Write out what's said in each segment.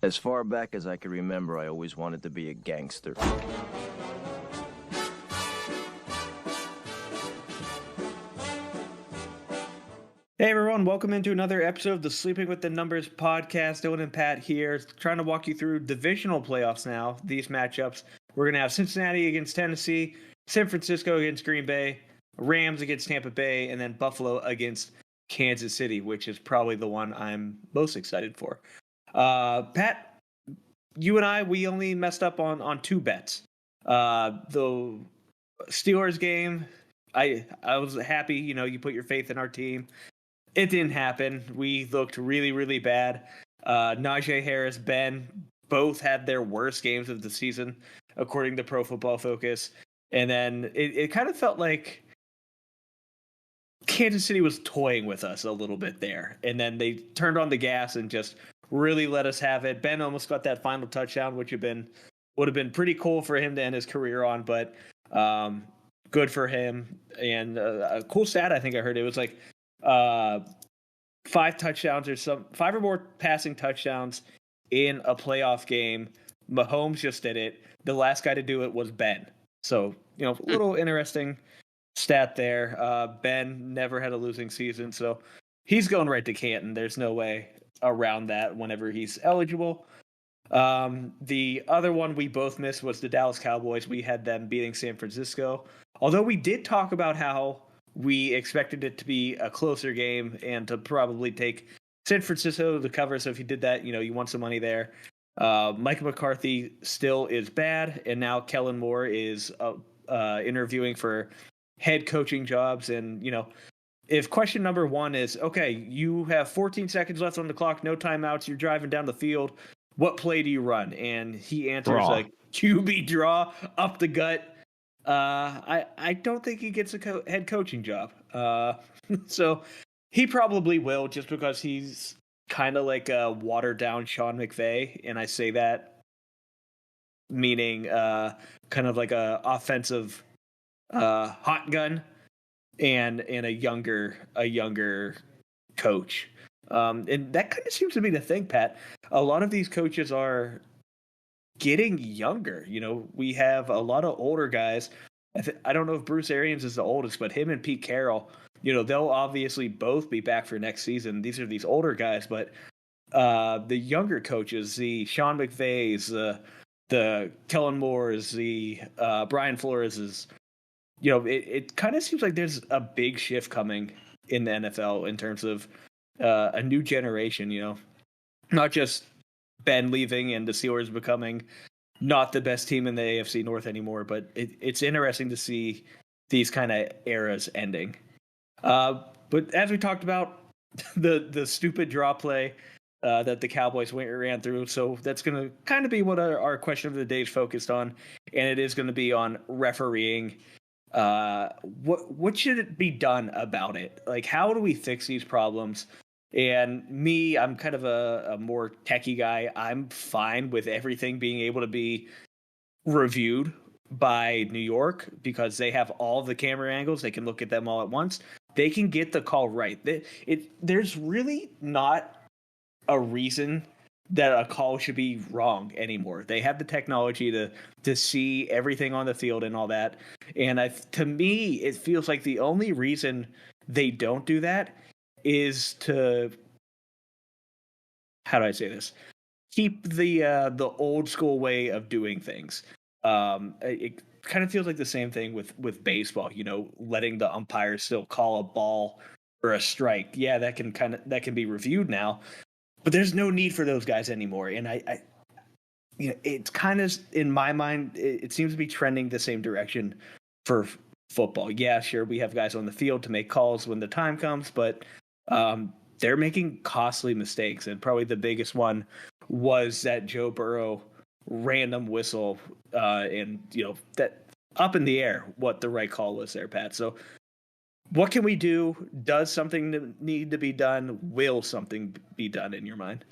As far back as I can remember, I always wanted to be a gangster. Hey everyone, welcome into another episode of the Sleeping with the Numbers podcast. Dylan and Pat here, trying to walk you through divisional playoffs now. These matchups, we're going to have Cincinnati against Tennessee, San Francisco against Green Bay, Rams against Tampa Bay, and then Buffalo against Kansas City, which is probably the one I'm most excited for. Pat, you and we only messed up on two bets. The Steelers game, I was happy, you put your faith in our team. It didn't happen. We looked really, really bad. Najee Harris, Ben, both had their worst games of the season, according to Pro Football Focus. And then it kind of felt like Kansas City was toying with us a little bit there. And then they turned on the gas and just really let us have it. Ben almost got that final touchdown, which would have been pretty cool for him to end his career on, but good for him. And a cool stat I think I heard, it was like 5 touchdowns or 5 or more passing touchdowns in a playoff game. Mahomes just did it. The last guy to do it was Ben. So, a little interesting stat there. Ben never had a losing season, so he's going right to Canton. There's no way around that whenever he's eligible. The other one we both missed was the Dallas Cowboys. We had them beating San Francisco. Although we did talk about how we expected it to be a closer game and to probably take San Francisco to cover. So if you did that, you want some money there. Micah McCarthy still is bad. And now Kellen Moore is interviewing for head coaching jobs. And, if question number one is, okay, you have 14 seconds left on the clock, no timeouts, you're driving down the field, what play do you run? And he answers like QB draw up the gut. I don't think he gets a head coaching job. So he probably will, just because he's kind of like a watered down Sean McVay. And I say that meaning kind of like a offensive hot gun and a younger coach. And that kind of seems to be the thing, Pat. A lot of these coaches are getting younger. We have a lot of older guys. I don't know if Bruce Arians is the oldest, but him and Pete Carroll, they'll obviously both be back for next season. These are these older guys, but the younger coaches, the Sean McVays, the Kellen Moores, the Brian Flores's, it kind of seems like there's a big shift coming in the NFL in terms of a new generation, not just Ben leaving and the Steelers becoming not the best team in the AFC North anymore, but it's interesting to see these kind of eras ending. But as we talked about, the stupid draw play that the Cowboys ran through, so that's going to kind of be what our question of the day is focused on, and it is going to be on refereeing. What should it be done about it? Like, how do we fix these problems? And me, I'm kind of a more techie guy. I'm fine with everything being able to be reviewed by New York because they have all the camera angles. They can look at them all at once. They can get the call right. There's really not a reason that a call should be wrong anymore. They have the technology to see everything on the field and all that. And to me, it feels like the only reason they don't do that is to, how do I say this? Keep the old school way of doing things. It kind of feels like the same thing with baseball. Letting the umpire still call a ball or a strike. Yeah, that can be reviewed now, but there's no need for those guys anymore. And it's kind of, in my mind, it seems to be trending the same direction for football. Yeah, sure, we have guys on the field to make calls when the time comes, but they're making costly mistakes, and probably the biggest one was that Joe Burrow random whistle, and that up in the air what the right call was there, Pat. So what can we do? Does something need to be done? Will something be done in your mind?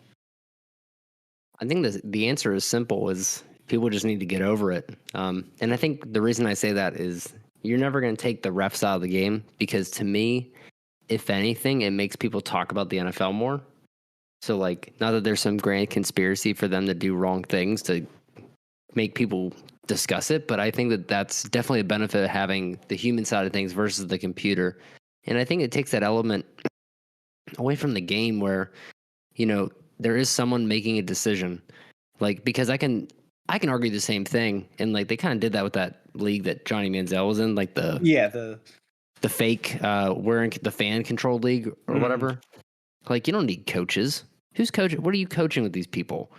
I think the answer is simple: is people just need to get over it. And I think the reason I say that is you're never going to take the refs out of the game, because to me, if anything, it makes people talk about the NFL more. So, like, not that there's some grand conspiracy for them to do wrong things to make people discuss it, but I think that that's definitely a benefit of having the human side of things versus the computer. And I think it takes that element away from the game where, there is someone making a decision. Like, because I can argue the same thing, and like they kind of did that with that league that Johnny Manziel was in, like the fake wearing the fan controlled league or whatever. Like, you don't need coaches. Who's coaching? What are you coaching with these people?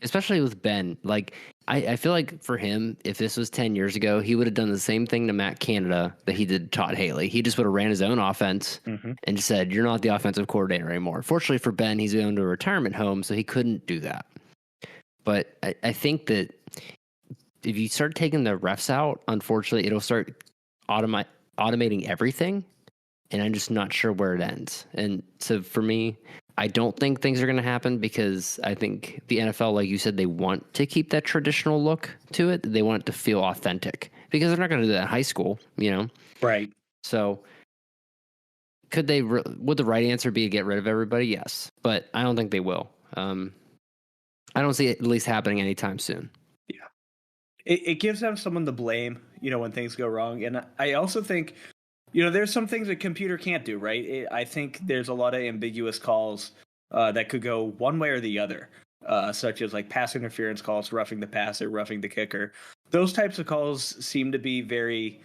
Especially with Ben. Like, I feel like for him, if this was 10 years ago, he would have done the same thing to Matt Canada that he did to Todd Haley. He just would have ran his own offense and said, "You're not the offensive coordinator anymore." Fortunately for Ben, he's going to a retirement home, so he couldn't do that. But I think that if you start taking the refs out, unfortunately, it'll start automating everything. And I'm just not sure where it ends. And so for me, I don't think things are going to happen because I think the NFL, like you said, they want to keep that traditional look to it. They want it to feel authentic because they're not going to do that in high school, Right. So would the right answer be to get rid of everybody? Yes. But I don't think they will. I don't see it at least happening anytime soon. Yeah. It gives them someone to blame, when things go wrong. And I also think, there's some things a computer can't do, right? I think there's a lot of ambiguous calls that could go one way or the other, such as like pass interference calls, roughing the passer, roughing the kicker. Those types of calls seem to be very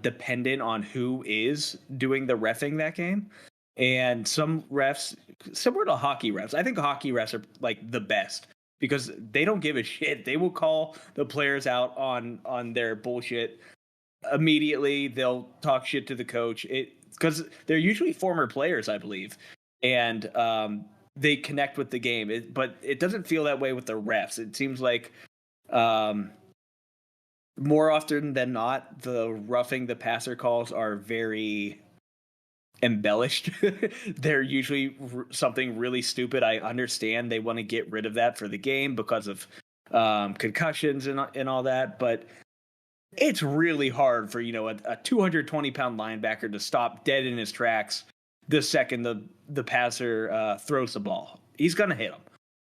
dependent on who is doing the reffing that game. And some refs, similar to hockey refs, I think hockey refs are like the best because they don't give a shit. They will call the players out on their bullshit immediately. They'll talk shit to the coach because they're usually former players, I believe, and they connect with the game. But it doesn't feel that way with the refs. It seems like more often than not, the roughing the passer calls are very embellished. They're usually something really stupid. I understand they want to get rid of that for the game because of concussions and all that, but it's really hard for a 220-pound linebacker to stop dead in his tracks the second the passer throws the ball. He's gonna hit him,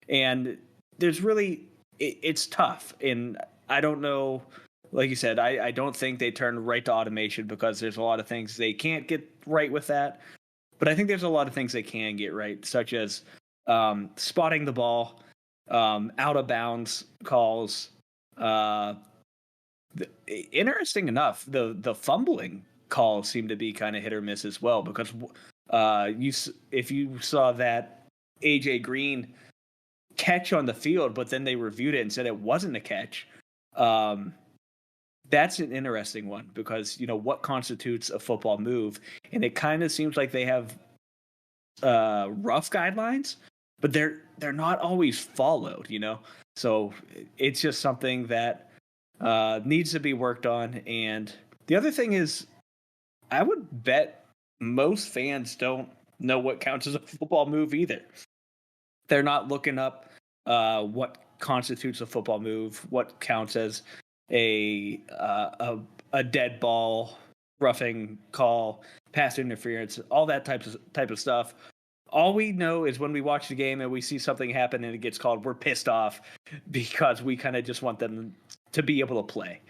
and there's really it's tough. And I don't know, like you said, I don't think they turn right to automation because there's a lot of things they can't get right with that. But I think there's a lot of things they can get right, such as spotting the ball, out of bounds calls. Interesting enough, the fumbling calls seem to be kind of hit or miss as well, because if you saw that AJ Green catch on the field, but then they reviewed it and said it wasn't a catch, that's an interesting one because what constitutes a football move, and it kind of seems like they have rough guidelines, but they're not always followed. So it's just something that needs to be worked on. And the other thing is, I would bet most fans don't know what counts as a football move either. They're not looking up what constitutes a football move, what counts as a dead ball, roughing call, pass interference, all that type of stuff. All we know is when we watch the game and we see something happen and it gets called, we're pissed off because we kind of just want them to be able to play.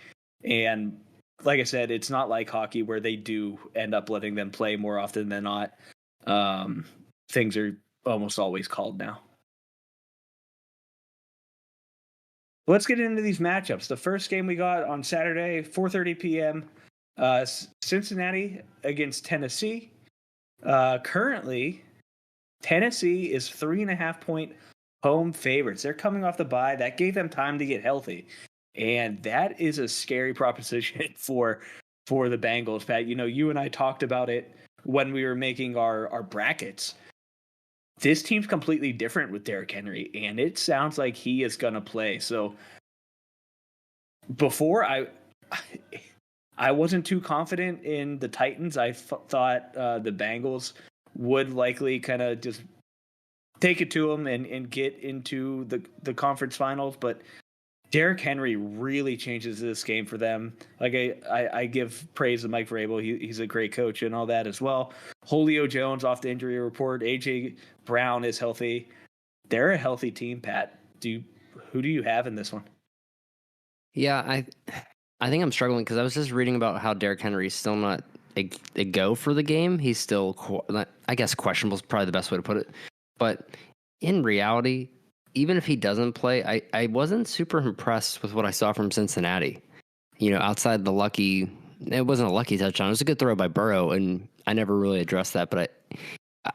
And like I said, it's not like hockey where they do end up letting them play more often than not. Things are almost always called now. Let's get into these matchups. The first game we got on Saturday, 4:30 p.m., Cincinnati against Tennessee. Currently, Tennessee is 3.5-point home favorites. They're coming off the bye. That gave them time to get healthy. And that is a scary proposition for the Bengals, Pat. You and I talked about it when we were making our brackets. This team's completely different with Derrick Henry, and it sounds like he is going to play. So before, I wasn't too confident in the Titans. I thought the Bengals would likely kind of just take it to them and get into the conference finals. But Derrick Henry really changes this game for them. Like I give praise to Mike Vrabel. He's a great coach and all that as well. Julio Jones off the injury report. AJ Brown is healthy. They're a healthy team, Pat. Who do you have in this one? Yeah, I think I'm struggling because I was just reading about how Derrick Henry is still not a go for the game. He's still, I guess, questionable is probably the best way to put it. But in reality, even if he doesn't play, I wasn't super impressed with what I saw from Cincinnati. You know, outside the lucky, it wasn't a lucky touchdown. It was a good throw by Burrow, and I never really addressed that. But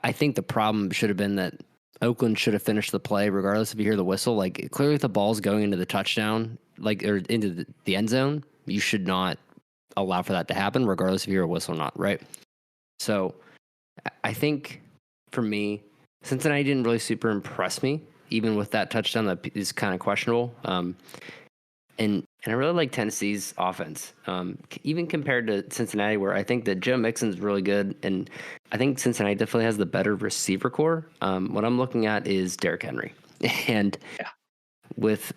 I think the problem should have been that Oakland should have finished the play regardless if you hear the whistle. Like, clearly, if the ball's going into the touchdown, like, or into the end zone, you should not allow for that to happen, regardless if you hear a whistle or not, right? So I think for me, Cincinnati didn't really super impress me, even with that touchdown that is kind of questionable. And I really like Tennessee's offense, even compared to Cincinnati, where I think that Joe Mixon's really good, and I think Cincinnati definitely has the better receiver core. What I'm looking at is Derrick Henry, and with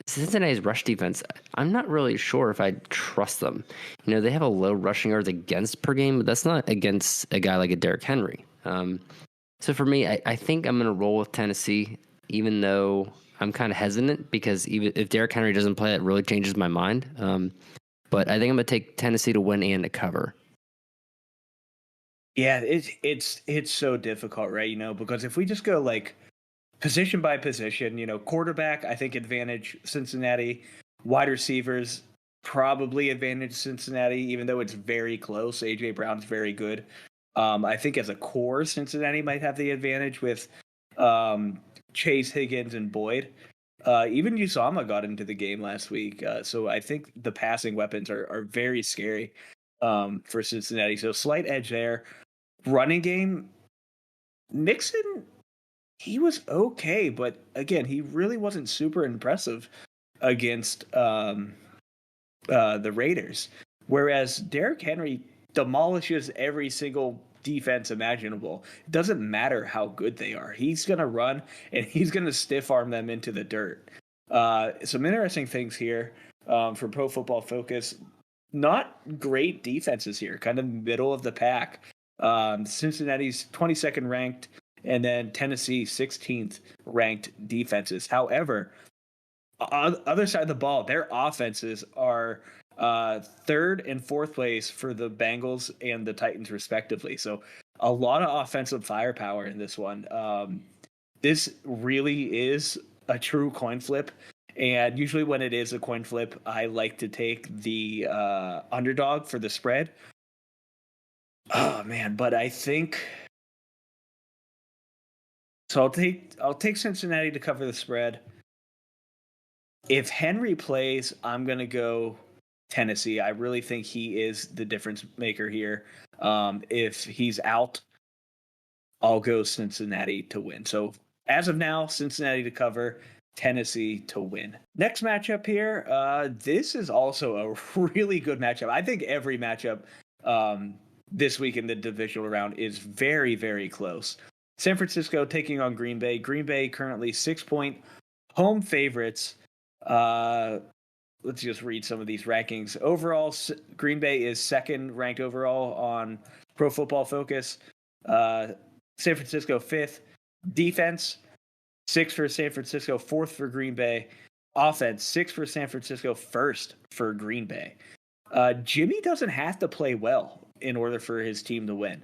Cincinnati's rush defense, I'm not really sure if I trust them. You know, they have a low rushing yards against per game, but that's not against a guy like a Derrick Henry. So for me, I think I'm going to roll with Tennessee, even though I'm kind of hesitant because even if Derrick Henry doesn't play, it really changes my mind. But I think I'm going to take Tennessee to win and to cover. Yeah, it's so difficult, right? You know, because if we just go like position by position, you know, quarterback, I think advantage Cincinnati, wide receivers, probably advantage Cincinnati, even though it's very close. AJ Brown's very good. I think as a core, Cincinnati might have the advantage with Chase, Higgins, and Boyd. Even Usama got into the game last week. So I think the passing weapons are very scary for Cincinnati. So slight edge there. Running game, Mixon, he was okay, but again, he really wasn't super impressive against the Raiders. Whereas Derrick Henry demolishes every single defense imaginable. It doesn't matter how good they are. He's going to run and he's going to stiff arm them into the dirt. Some interesting things here from Pro Football Focus. Not great defenses here, kind of middle of the pack. Cincinnati's 22nd ranked, and then Tennessee 16th ranked defenses. However, other side of the ball, their offenses are third and fourth place for the Bengals and the Titans, respectively. So a lot of offensive firepower in this one. This really is a true coin flip. And usually when it is a coin flip, I like to take the underdog for the spread. Oh man, but I think so. I'll take Cincinnati to cover the spread. If Henry plays, I'm gonna go Tennessee. I really think he is the difference maker here. If he's out, I'll go Cincinnati to win. So as of now, Cincinnati to cover, Tennessee to win. Next matchup here. This is also a really good matchup. I think every matchup this week in the divisional round is very, very close. San Francisco taking on Green Bay. Green Bay currently 6-point home favorites. Let's just read some of these rankings. Overall, Green Bay is second ranked overall on Pro Football Focus. San Francisco fifth. Defense, 6 for San Francisco, 4th for Green Bay. Offense, 6 for San Francisco, 1st for Green Bay. Jimmy doesn't have to play well in order for his team to win.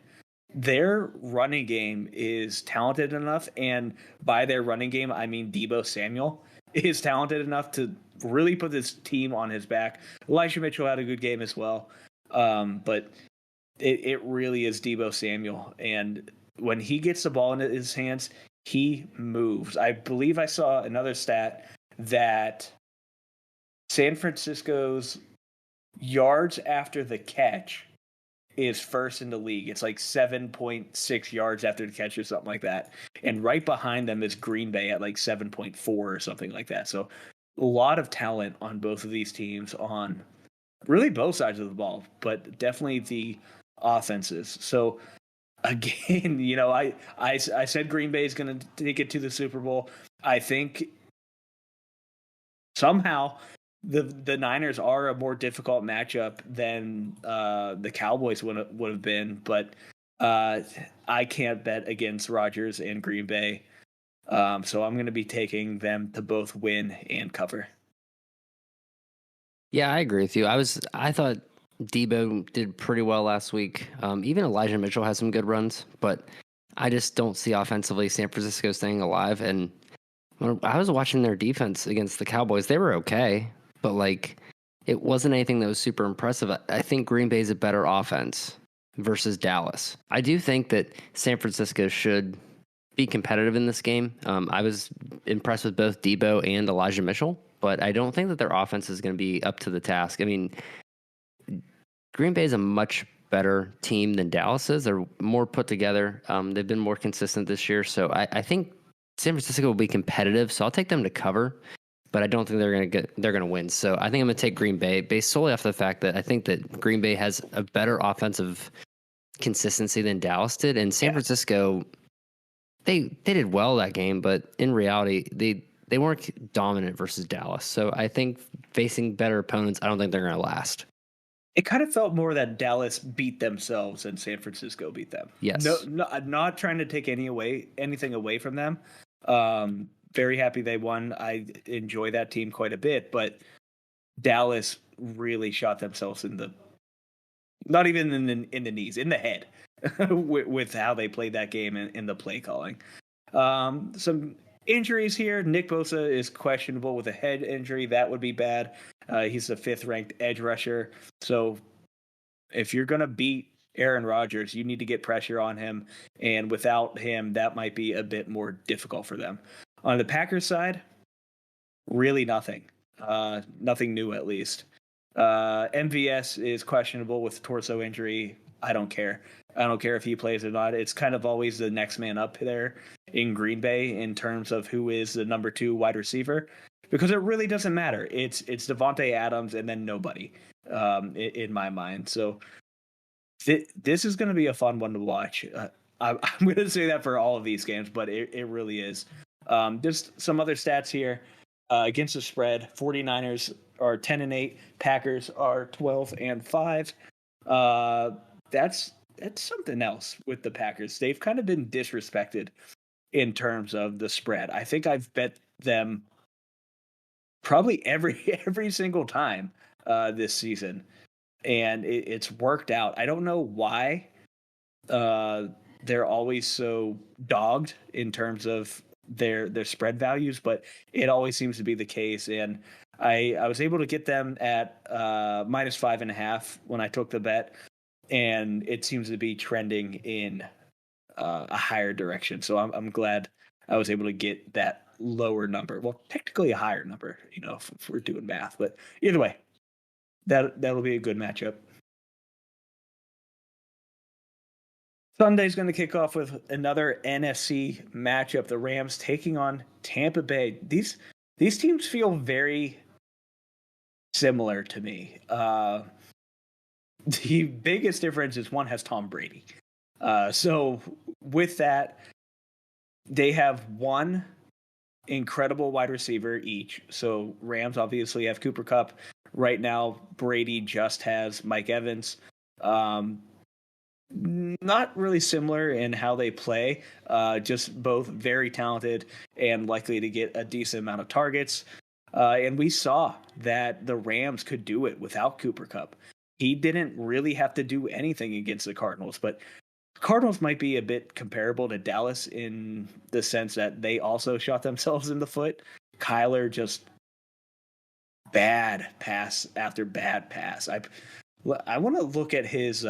Their running game is talented enough, and by their running game, I mean Deebo Samuel is talented enough to really put this team on his back. Elijah Mitchell had a good game as well, but it really is Deebo Samuel, and when he gets the ball into his hands, he moves. I believe I saw another stat that San Francisco's yards after the catch is first in the league. It's like 7.6 yards after the catch or something like that. And right behind them is Green Bay at like 7.4 or something like that. So a lot of talent on both of these teams on really both sides of the ball, but definitely the offenses. So again, you know, I said Green Bay is going to take it to the Super Bowl. I think somehow the Niners are a more difficult matchup than the Cowboys would have been, but I can't bet against Rodgers and Green Bay. So I'm going to be taking them to both win and cover. Yeah, I agree with you. I thought Debo did pretty well last week. Even Elijah Mitchell has some good runs, but I just don't see offensively San Francisco staying alive. And when I was watching their defense against the Cowboys, they were okay, but like it wasn't anything that was super impressive. I think Green Bay is a better offense versus Dallas. I do think that San Francisco should be competitive in this game. I was impressed with both Debo and Elijah Mitchell, but I don't think that their offense is going to be up to the task. I mean, Green Bay is a much better team than Dallas is. They're more put together. They've been more consistent this year. So I think San Francisco will be competitive. So I'll take them to cover, but I don't think they're going to win. So I think I'm going to take Green Bay based solely off the fact that I think that Green Bay has a better offensive consistency than Dallas did. And San Francisco, they did well that game, but in reality, they weren't dominant versus Dallas. So I think facing better opponents, I don't think they're going to last. It kind of felt more that Dallas beat themselves and San Francisco beat them. Yes. No, I'm not trying to take anything away from them. Very happy they won. I enjoy that team quite a bit, but Dallas really shot themselves in the, not even in the knees, in the head with how they played that game and in the play calling. Some injuries here. Nick Bosa is questionable with a head injury. That would be bad. He's the 5th ranked edge rusher. So if you're going to beat Aaron Rodgers, you need to get pressure on him. And without him, that might be a bit more difficult for them. On the Packers side, really nothing. Nothing new, at least. MVS is questionable with torso injury. I don't care. I don't care if he plays or not. It's kind of always the next man up there in Green Bay in terms of who is the number 2 wide receiver, because it really doesn't matter. It's Devontae Adams and then nobody in my mind. So this is going to be a fun one to watch. I'm going to say that for all of these games, but it really is. Just some other stats here. Against the spread, 49ers are 10-8, Packers are 12-5. That's something else with the Packers. They've kind of been disrespected in terms of the spread. I think I've bet them probably every single time this season, and it's worked out. I don't know why they're always so dogged in terms of their spread values, but it always seems to be the case. And I was able to get them at -5.5 when I took the bet, and it seems to be trending in a higher direction. So I'm glad I was able to get that lower number. Well, technically a higher number, if we're doing math, but either way, that'll be a good matchup. Sunday's going to kick off with another NFC matchup. The Rams taking on Tampa Bay. These teams feel very similar to me. The biggest difference is one has Tom Brady. So with that, they have one incredible wide receiver each. So Rams obviously have Cooper Kupp. Right now, Brady just has Mike Evans. Not really similar in how they play, just both very talented and likely to get a decent amount of targets. And we saw that the Rams could do it without Cooper Kupp. He didn't really have to do anything against the Cardinals, but Cardinals might be a bit comparable to Dallas in the sense that they also shot themselves in the foot. Kyler just bad pass after bad pass. I want to look at his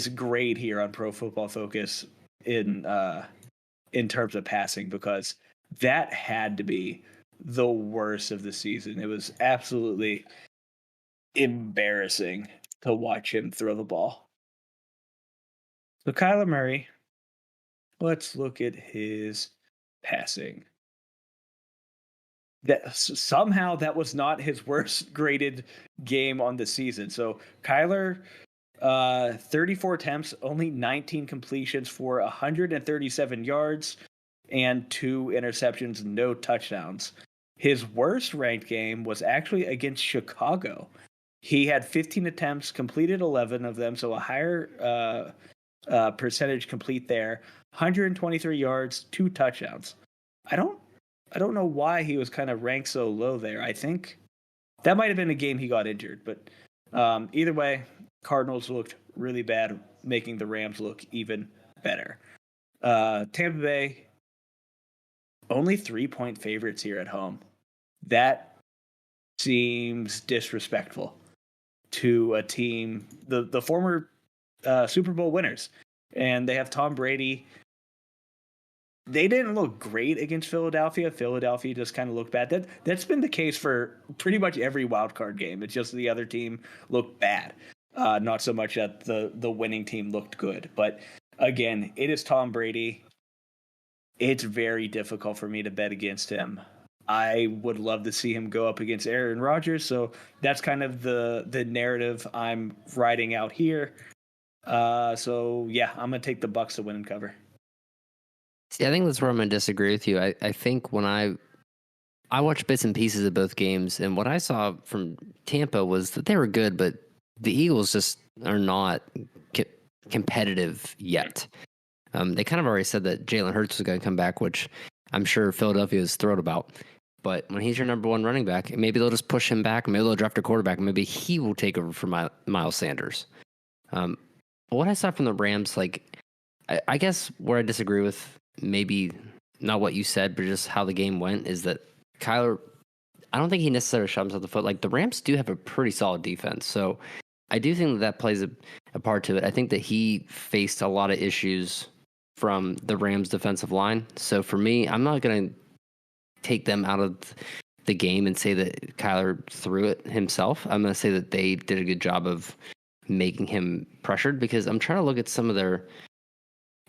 grade here on Pro Football Focus in terms of passing, because that had to be the worst of the season. It was absolutely embarrassing to watch him throw the ball. So Kyler Murray, let's look at his passing. That somehow that was not his worst graded game on the season. So Kyler, 34 attempts, only 19 completions for 137 yards and 2 interceptions, no touchdowns. His worst ranked game was actually against Chicago. He had 15 attempts, completed 11 of them, so a higher percentage complete there. 123 yards, 2 touchdowns. I don't know why he was kind of ranked so low there. I think that might have been a game he got injured, but either way, Cardinals looked really bad, making the Rams look even better. Tampa Bay, only 3-point favorites here at home. That seems disrespectful to a team, the former Super Bowl winners. And they have Tom Brady. They didn't look great against Philadelphia. Philadelphia just kind of looked bad. That's been the case for pretty much every wild card game. It's just the other team looked bad. Not so much that the winning team looked good. But again, it is Tom Brady. It's very difficult for me to bet against him. I would love to see him go up against Aaron Rodgers. So that's kind of the narrative I'm riding out here. So yeah, I'm gonna take the Bucks to win and cover. See, I think that's where I'm going to disagree with you. I think when I watched bits and pieces of both games, and what I saw from Tampa was that they were good, but the Eagles just are not competitive yet. They kind of already said that Jalen Hurts was going to come back, which I'm sure Philadelphia is thrilled about. But when he's your number one running back, maybe they'll just push him back. Maybe they'll draft a quarterback. Maybe he will take over for Miles Sanders. What I saw from the Rams, like, I guess where I disagree with maybe not what you said, but just how the game went, is that Kyler, I don't think he necessarily shot himself in the foot. Like, the Rams do have a pretty solid defense. So I do think that plays a part to it. I think that he faced a lot of issues from the Rams defensive line. So for me, I'm not going to take them out of the game and say that Kyler threw it himself. I'm going to say that they did a good job of making him pressured, because I'm trying to look at some of the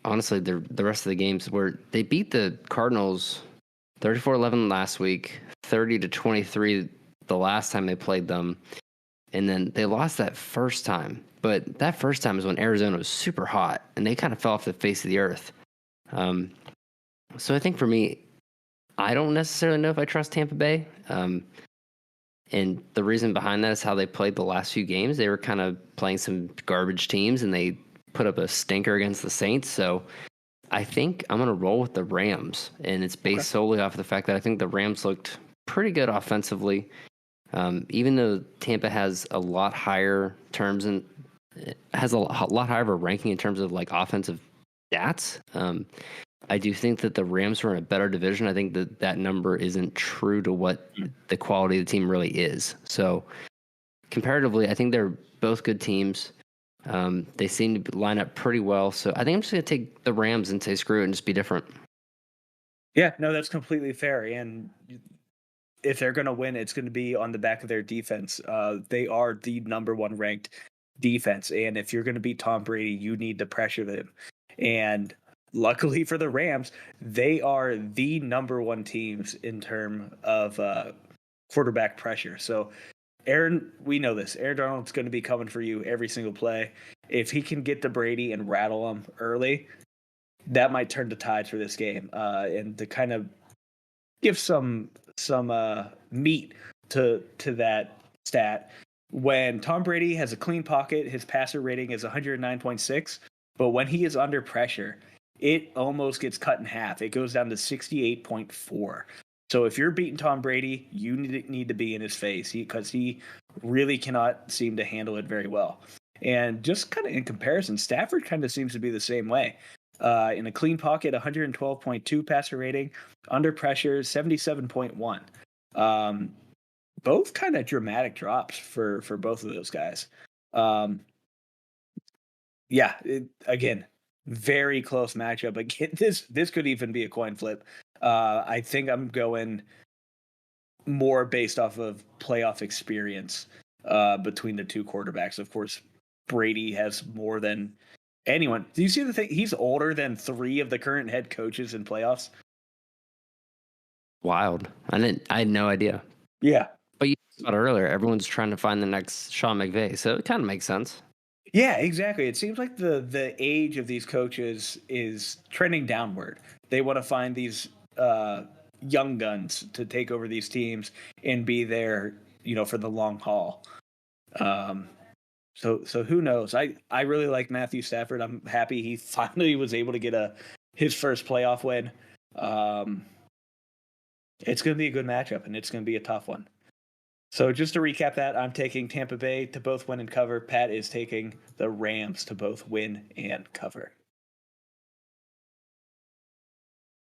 rest of the games where they beat the Cardinals 34-11 last week, 30-23 the last time they played them, and then they lost that first time. But that first time is when Arizona was super hot, and they kind of fell off the face of the earth. So I think for me, I don't necessarily know if I trust Tampa Bay. And the reason behind that is how they played the last few games. They were kind of playing some garbage teams, and they put up a stinker against the Saints. So I think I'm going to roll with the Rams, and it's based solely off of the fact that I think the Rams looked pretty good offensively. Even though Tampa has a lot higher terms and has a lot higher of a ranking in terms of like offensive stats, I do think that the Rams are in a better division. I think that number isn't true to what the quality of the team really is. So comparatively, I think they're both good teams. They seem to line up pretty well. So I think I'm just going to take the Rams and say screw it and just be different. Yeah, no, that's completely fair. And if they're going to win, it's going to be on the back of their defense. They are the number one ranked defense. And if you're going to beat Tom Brady, you need to pressure them. And luckily for the Rams, they are the number one teams in terms of quarterback pressure. So we know this. Aaron Donald's going to be coming for you every single play. If he can get to Brady and rattle him early, that might turn the tides for this game. And to kind of give some meat to that stat, when Tom Brady has a clean pocket, his passer rating is 109.6. But when he is under pressure, it almost gets cut in half. It goes down to 68.4. So if you're beating Tom Brady, you need to be in his face, because he really cannot seem to handle it very well. And just kind of in comparison, Stafford kind of seems to be the same way. In a clean pocket, 112.2 passer rating, under pressure, 77.1. Both kind of dramatic drops for both of those guys. Again, very close matchup. Again, this could even be a coin flip. I think I'm going more based off of playoff experience between the two quarterbacks. Of course, Brady has more than anyone. Do you see the thing? He's older than 3 of the current head coaches in playoffs. Wild. I had no idea. Yeah. But you said earlier, everyone's trying to find the next Sean McVay, so it kind of makes sense. Yeah, exactly. It seems like the age of these coaches is trending downward. They want to find these young guns to take over these teams and be there, for the long haul. So who knows? I really like Matthew Stafford. I'm happy he finally was able to get his first playoff win. It's going to be a good matchup, and it's going to be a tough one. So just to recap that, I'm taking Tampa Bay to both win and cover. Pat is taking the Rams to both win and cover.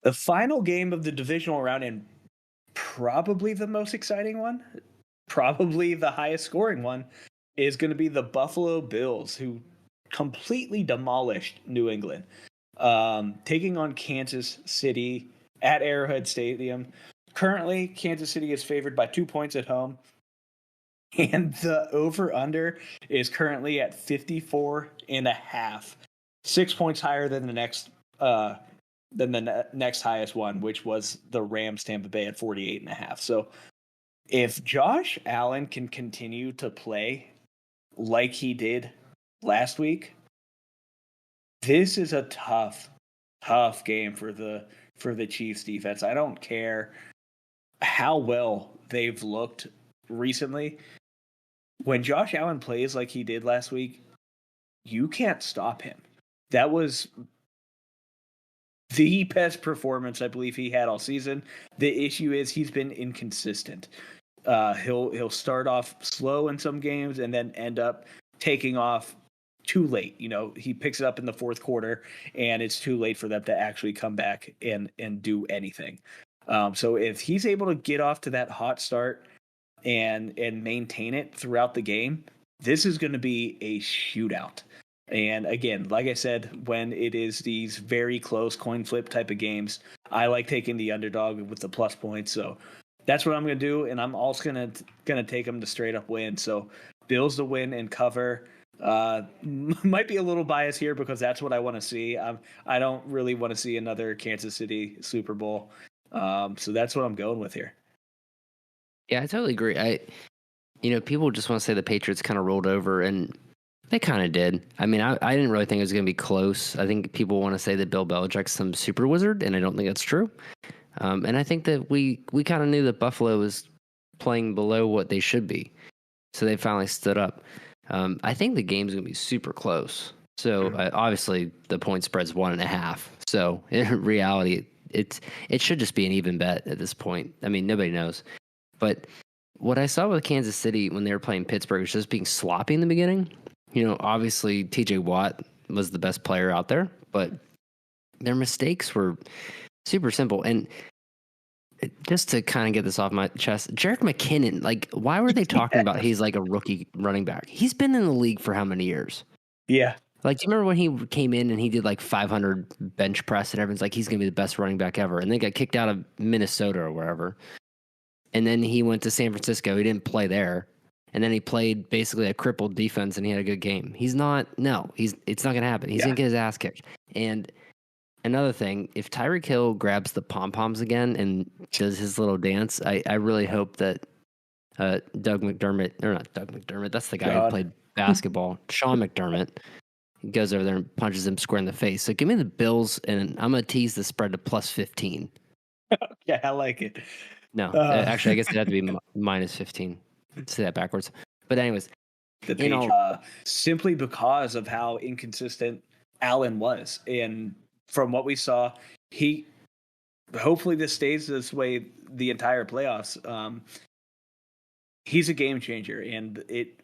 The final game of the divisional round, and probably the most exciting one, probably the highest scoring one, is going to be the Buffalo Bills, who completely demolished New England, taking on Kansas City at Arrowhead Stadium. Currently, Kansas City is favored by 2 points at home, and the over-under is currently at 54.5, 6 points higher than the next highest one, which was the Rams Tampa Bay at 48.5. So if Josh Allen can continue to play like he did last week, this is a tough game for the Chiefs defense. I don't care how well they've looked recently. When Josh Allen plays like he did last week, you can't stop him. That was the best performance I believe he had all season. The issue is he's been inconsistent. He'll start off slow in some games and then end up taking off too late. He picks it up in the fourth quarter, and it's too late for them to actually come back and do anything. So if he's able to get off to that hot start and maintain it throughout the game, this is going to be a shootout. And again, like I said, when it is these very close coin flip type of games, I like taking the underdog with the plus points. So that's what I'm going to do, and I'm also going to take them to straight up win. So Bills to win and cover. Might be a little biased here because that's what I want to see. I don't really want to see another Kansas City Super Bowl. So that's what I'm going with here. Yeah, I totally agree. People just want to say the Patriots kind of rolled over, and they kind of did. I mean, I didn't really think it was going to be close. I think people want to say that Bill Belichick's some super wizard, and I don't think that's true. And I think that we kind of knew that Buffalo was playing below what they should be. So they finally stood up. I think the game's going to be super close. So obviously the point spread's 1.5. So in reality, it should just be an even bet at this point. I mean, nobody knows. But what I saw with Kansas City when they were playing Pittsburgh was just being sloppy in the beginning. Obviously TJ Watt was the best player out there, but their mistakes were super simple. And just to kind of get this off my chest, Jerick McKinnon, why were they talking about he's like a rookie running back? He's been in the league for how many years? Yeah. Do you remember when he came in and he did 500 bench press and everyone's like, he's going to be the best running back ever. And they got kicked out of Minnesota or wherever. And then he went to San Francisco. He didn't play there. And then he played basically a crippled defense and he had a good game. It's not going to happen. He's going to get his ass kicked. And another thing, if Tyreek Hill grabs the pom-poms again and does his little dance, I really hope that not Doug McDermott, that's the guy who played basketball, Sean McDermott, goes over there and punches him square in the face. So give me the Bills, and I'm going to tease the spread to plus 15. Yeah, I like it. No, actually, I guess it'd have to be minus 15. Say that backwards. But anyways, simply because of how inconsistent Allen was. And from what we saw, hopefully this stays this way the entire playoffs. He's a game changer, and it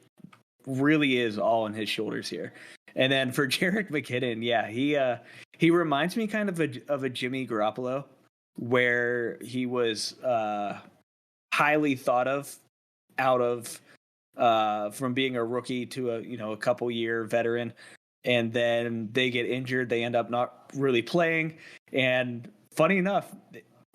really is all on his shoulders here. And then for Jerick McKinnon, yeah, he reminds me kind of a Jimmy Garoppolo, where he was highly thought of out of from being a rookie to a couple year veteran, and then they get injured, they end up not really playing. And funny enough,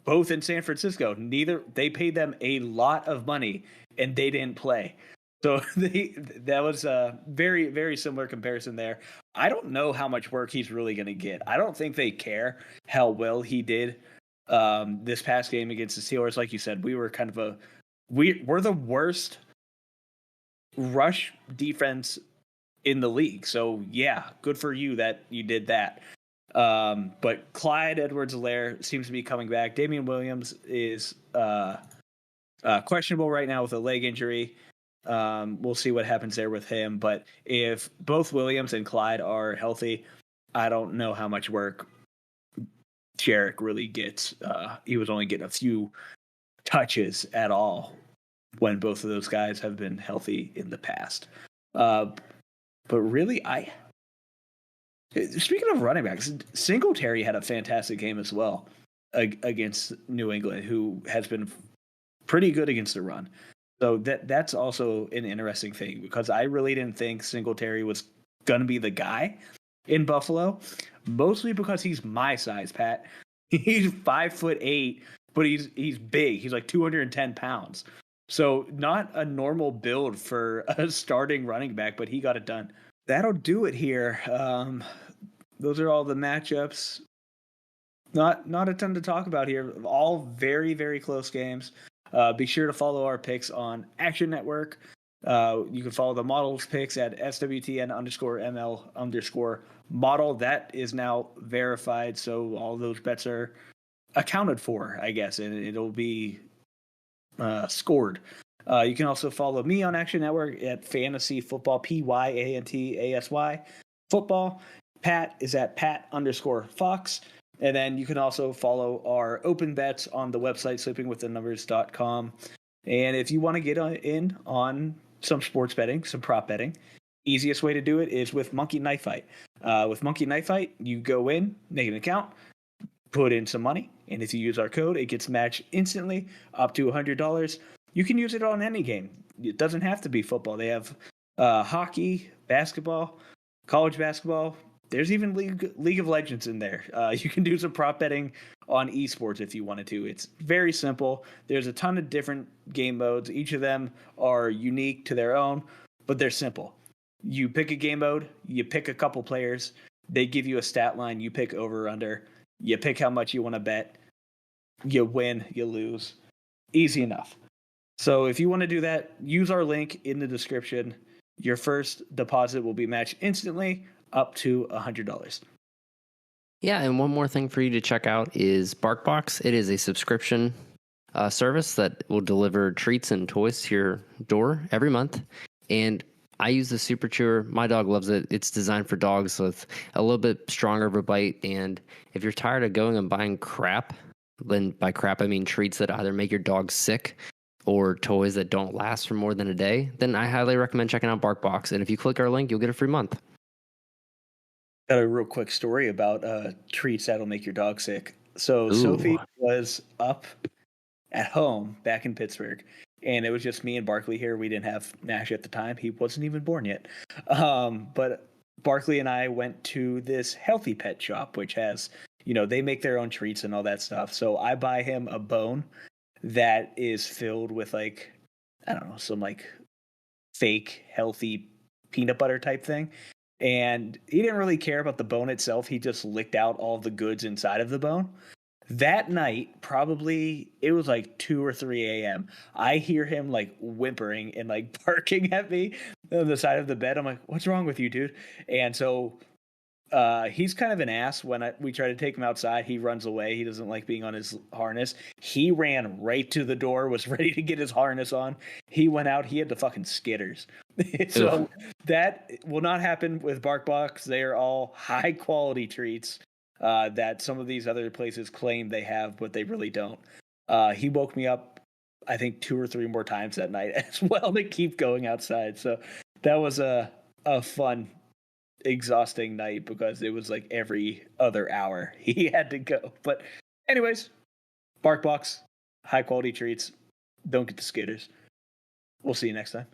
both in San Francisco, they paid them a lot of money and they didn't play. So that was a very, very similar comparison there. I don't know how much work he's really going to get. I don't think they care how well he did this past game against the Steelers. Like you said, we're the worst rush defense in the league. So yeah, good for you that you did that. But Clyde Edwards-Helaire seems to be coming back. Damian Williams is questionable right now with a leg injury. We'll see what happens there with him. But if both Williams and Clyde are healthy, I don't know how much work Jarek really gets. He was only getting a few touches at all when both of those guys have been healthy in the past. But really, speaking of running backs, Singletary had a fantastic game as well against New England, who has been pretty good against the run. So that's also an interesting thing, because I really didn't think Singletary was going to be the guy in Buffalo, mostly because he's my size, Pat. He's 5'8", but he's big. He's like 210 pounds. So not a normal build for a starting running back, but he got it done. That'll do it here. Those are all the matchups. Not a ton to talk about here. All very, very close games. Be sure to follow our picks on Action Network. You can follow the models picks at SWTN_ML_model. That is now verified, so all those bets are accounted for, I guess, and it'll be scored. You can also follow me on Action Network at Fantasy Football, PYANTASY Football. Pat is at Pat_Fox. And then you can also follow our open bets on the website, sleepingwiththenumbers.com. And if you want to get in on some sports betting, some prop betting, easiest way to do it is with Monkey Knife Fight. With Monkey Knife Fight, you go in, make an account, put in some money, and if you use our code, it gets matched instantly up to $100. You can use it on any game. It doesn't have to be football. They have hockey, basketball, college basketball. There's even League of Legends in there. You can do some prop betting on esports if you wanted to. It's very simple. There's a ton of different game modes. Each of them are unique to their own, but they're simple. You pick a game mode, you pick a couple players, they give you a stat line, you pick over or under, you pick how much you want to bet, you win, you lose. Easy enough. So if you want to do that, use our link in the description. Your first deposit will be matched instantly up to $100. Yeah, and one more thing for you to check out is BarkBox. It is a subscription service that will deliver treats and toys to your door every month. And I use the Super Chewer. My dog loves it. It's designed for dogs with a little bit stronger of a bite. And if you're tired of going and buying crap, then by crap I mean treats that either make your dog sick or toys that don't last for more than a day, then I highly recommend checking out BarkBox. And if you click our link, you'll get a free month. Got a real quick story about treats that'll make your dog sick. So Ooh. Sophie was up at home back in Pittsburgh, and it was just me and Barkley here. We didn't have Nash at the time. He wasn't even born yet. But Barkley and I went to this Healthy Pet shop, which has, they make their own treats and all that stuff. So I buy him a bone that is filled with some fake healthy peanut butter type thing. And he didn't really care about the bone itself. He just licked out all the goods inside of the bone. That night, probably it was like 2 or 3 a.m. I hear him whimpering and barking at me on the side of the bed. I'm like, "What's wrong with you, dude?" And so he's kind of an ass. When we try to take him outside, he runs away. He doesn't like being on his harness. He ran right to the door, was ready to get his harness on. He went out. He had the fucking skitters. So that will not happen with BarkBox. They are all high quality treats that some of these other places claim they have, but they really don't. He woke me up, I think 2 or 3 more times that night as well to keep going outside. So that was a fun, exhausting night because it was every other hour he had to go. But anyways, BarkBox, high quality treats. Don't get the skitters. We'll see you next time.